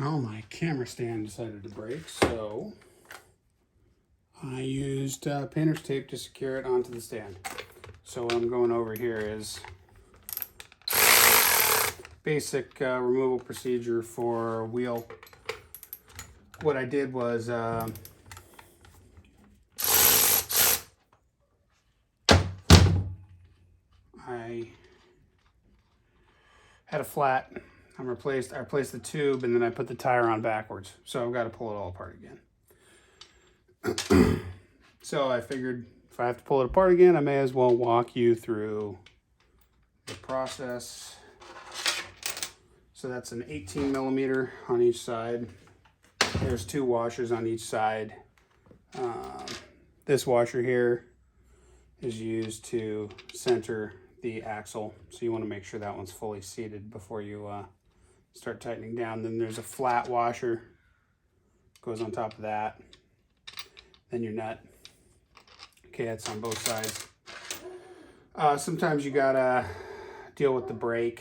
Well, my camera stand decided to break, so I used painter's tape to secure it onto the stand. So what I'm going over here is basic removal procedure for a wheel. What I did was I had a flat. I replaced the tube, and then I put the tire on backwards. So I've got to pull it all apart again. So I figured if I have to pull it apart again, I may as well walk you through the process. So that's an 18 millimeter on each side. There's 2 washers on each side. This washer here is used to center the axle. So you want to make sure that one's fully seated before you start tightening down. Then there's a flat washer, goes on top of that. Then your nut. Okay, it's on both sides. Sometimes you gotta deal with the brake.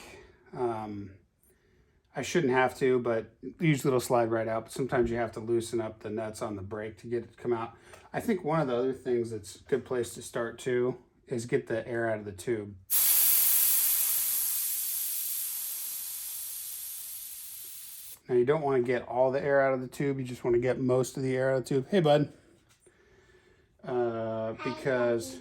I shouldn't have to, but usually it'll slide right out. But sometimes you have to loosen up the nuts on the brake to get it to come out. I think one of the other things that's a good place to start too is get the air out of the tube. Now you don't want to get all the air out of the tube. You just want to get most of the air out of the tube. Hey, bud. Because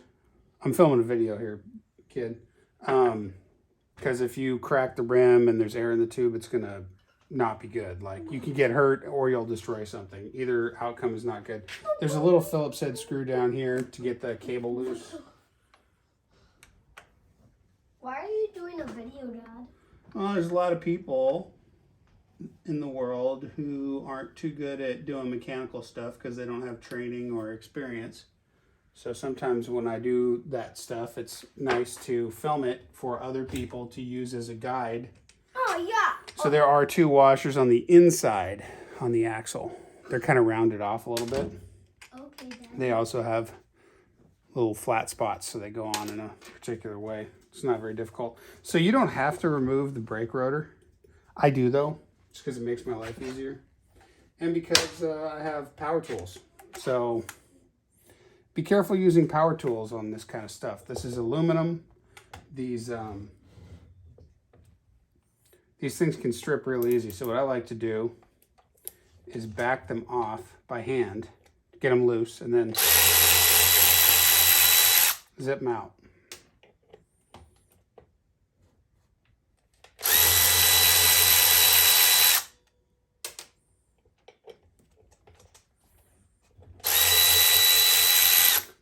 I'm filming a video here, kid. Because if you crack the rim and there's air in the tube, it's going to not be good. Like, you can get hurt or you'll destroy something. Either outcome is not good. There's a little Phillips head screw down here to get the cable loose. Why are you doing a video, Dad? Well, there's a lot of people in the world who aren't too good at doing mechanical stuff because they don't have training or experience. So sometimes when I do that stuff, it's nice to film it for other people to use as a guide. Oh, yeah. So there are 2 washers on the inside on the axle. They're kind of rounded off a little bit. Okay, Dad. They also have little flat spots, so they go on in a particular way. It's not very difficult. So you don't have to remove the brake rotor. I do, though, just because it makes my life easier. And because I have power tools. So be careful using power tools on this kind of stuff. This is aluminum. These things can strip real easy. So what I like to do is back them off by hand, get them loose, and then zip them out.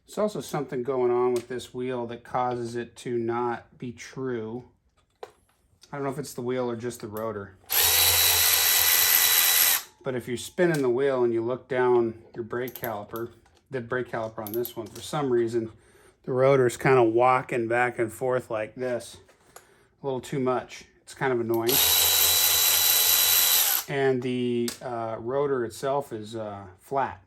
There's also something going on with this wheel that causes it to not be true. I don't know if it's the wheel or just the rotor. But if you're spinning the wheel and you look down your brake caliper, the brake caliper on this one, for some reason, the rotor's kind of walking back and forth like this. A little too much. It's kind of annoying. And the rotor itself is flat.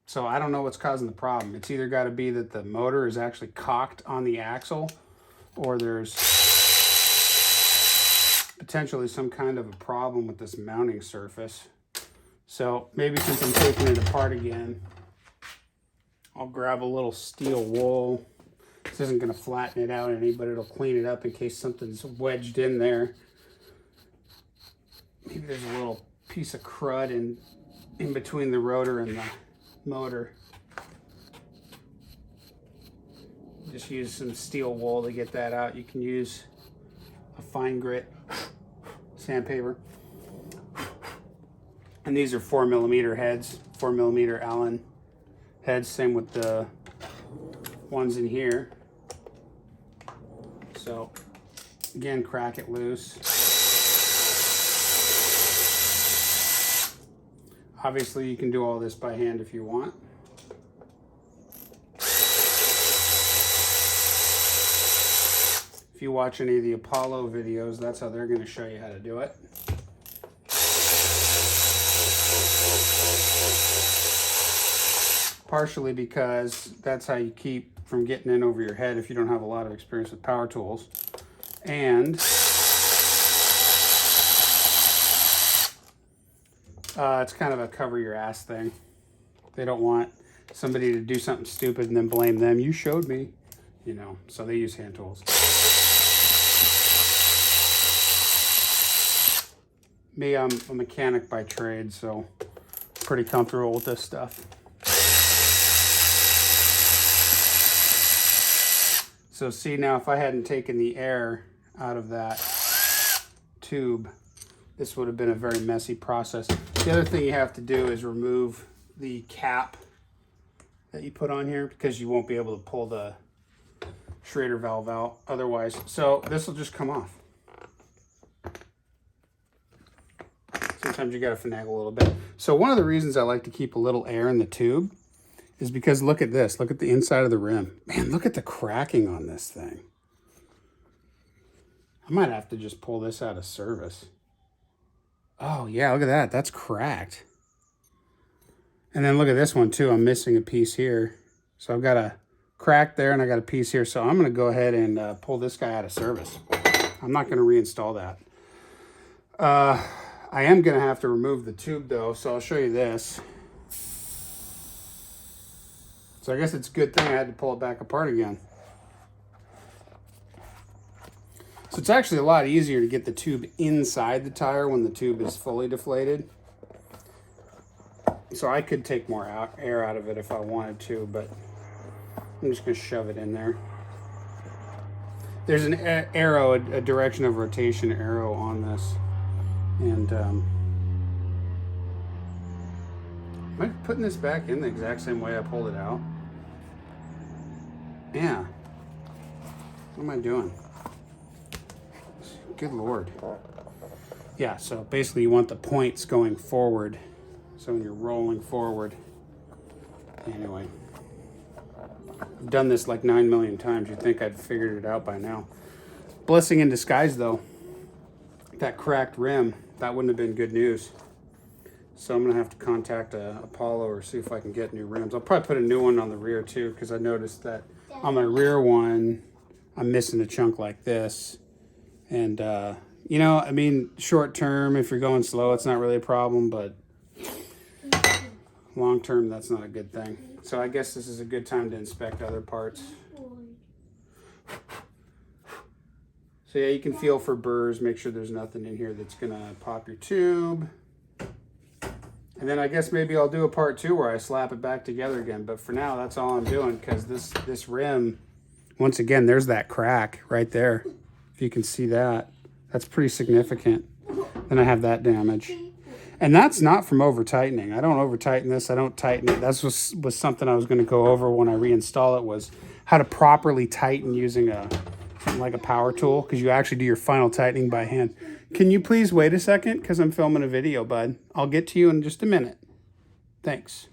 So I don't know what's causing the problem. It's either got to be that the motor is actually cocked on the axle, or there's potentially some kind of a problem with this mounting surface. So maybe since I'm taking it apart again, I'll grab a little steel wool. This isn't going to flatten it out any, but it'll clean it up in case something's wedged in there. Maybe there's a little piece of crud in between the rotor and the motor. Just use some steel wool to get that out. You can use a fine grit sandpaper. And these are 4 millimeter heads, 4 millimeter Allen heads. Same with the ones in here. So again, crack it loose. Obviously, you can do all this by hand if you want. If you watch any of the Apollo videos, that's how they're going to show you how to do it. Partially because that's how you keep from getting in over your head if you don't have a lot of experience with power tools. And It's kind of a cover your ass thing. They don't want somebody to do something stupid and then blame them. You showed me, you know, so they use hand tools. Me, I'm a mechanic by trade, so pretty comfortable with this stuff. So see now, if I hadn't taken the air out of that tube, this would have been a very messy process. The other thing you have to do is remove the cap that you put on here because you won't be able to pull the Schrader valve out otherwise. So this will just come off. Sometimes you got to finagle a little bit. So one of the reasons I like to keep a little air in the tube is because look at this. Look at the inside of the rim. Man, look at the cracking on this thing. I might have to just pull this out of service. Oh, yeah, look at that. That's cracked. And then look at this one, too. I'm missing a piece here. So I've got a crack there, and I got a piece here. So I'm going to go ahead and pull this guy out of service. I'm not going to reinstall that. I am going to have to remove the tube, though, so I'll show you this. So I guess it's a good thing I had to pull it back apart again. So it's actually a lot easier to get the tube inside the tire when the tube is fully deflated. So I could take more air out of it if I wanted to, but I'm just going to shove it in there. There's an arrow, a direction of rotation arrow on this. And am I putting this back in the exact same way I pulled it out? Yeah. What am I doing? Good Lord. Yeah, so basically you want the points going forward. So when you're rolling forward. Anyway. I've done this like 9 million times. You'd think I'd figured it out by now. Blessing in disguise, though. That cracked rim, that wouldn't have been good news. So I'm going to have to contact Apollo or see if I can get new rims. I'll probably put a new one on the rear, too, because I noticed that on my rear one, I'm missing a chunk like this. And, you know, I mean, short term, if you're going slow, it's not really a problem, but long term, that's not a good thing. So I guess this is a good time to inspect other parts. So yeah, you can feel for burrs, make sure there's nothing in here that's gonna pop your tube. And then I guess maybe I'll do a part 2 where I slap it back together again. But for now, that's all I'm doing because this rim, once again, there's that crack right there. If you can see that, that's pretty significant. Then I have that damage. And that's not from over tightening. I don't over tighten this. I don't tighten it. That was something I was going to go over when I reinstall it, was how to properly tighten using something like a power tool, because you actually do your final tightening by hand. Can you please wait a second? Because I'm filming a video, bud. I'll get to you in just a minute. Thanks.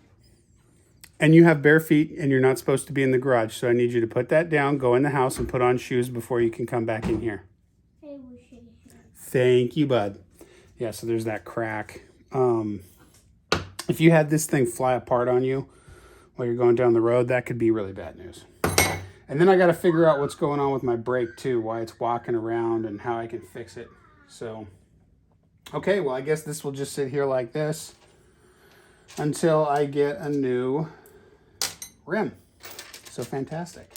And you have bare feet and you're not supposed to be in the garage. So I need you to put that down, go in the house and put on shoes before you can come back in here. Thank you, bud. Yeah, so there's that crack. If you had this thing fly apart on you while you're going down the road, that could be really bad news. And then I got to figure out what's going on with my brake too, why it's walking around and how I can fix it. So, okay, well, I guess this will just sit here like this until I get a new rim. So fantastic.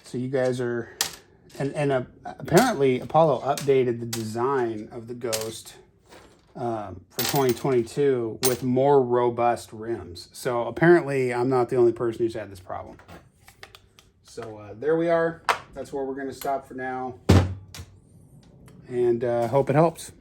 So you guys are, and apparently Apollo updated the design of the Ghost for 2022 with more robust rims. So apparently I'm not the only person who's had this problem. So there we are. That's where we're going to stop for now. And hope it helps.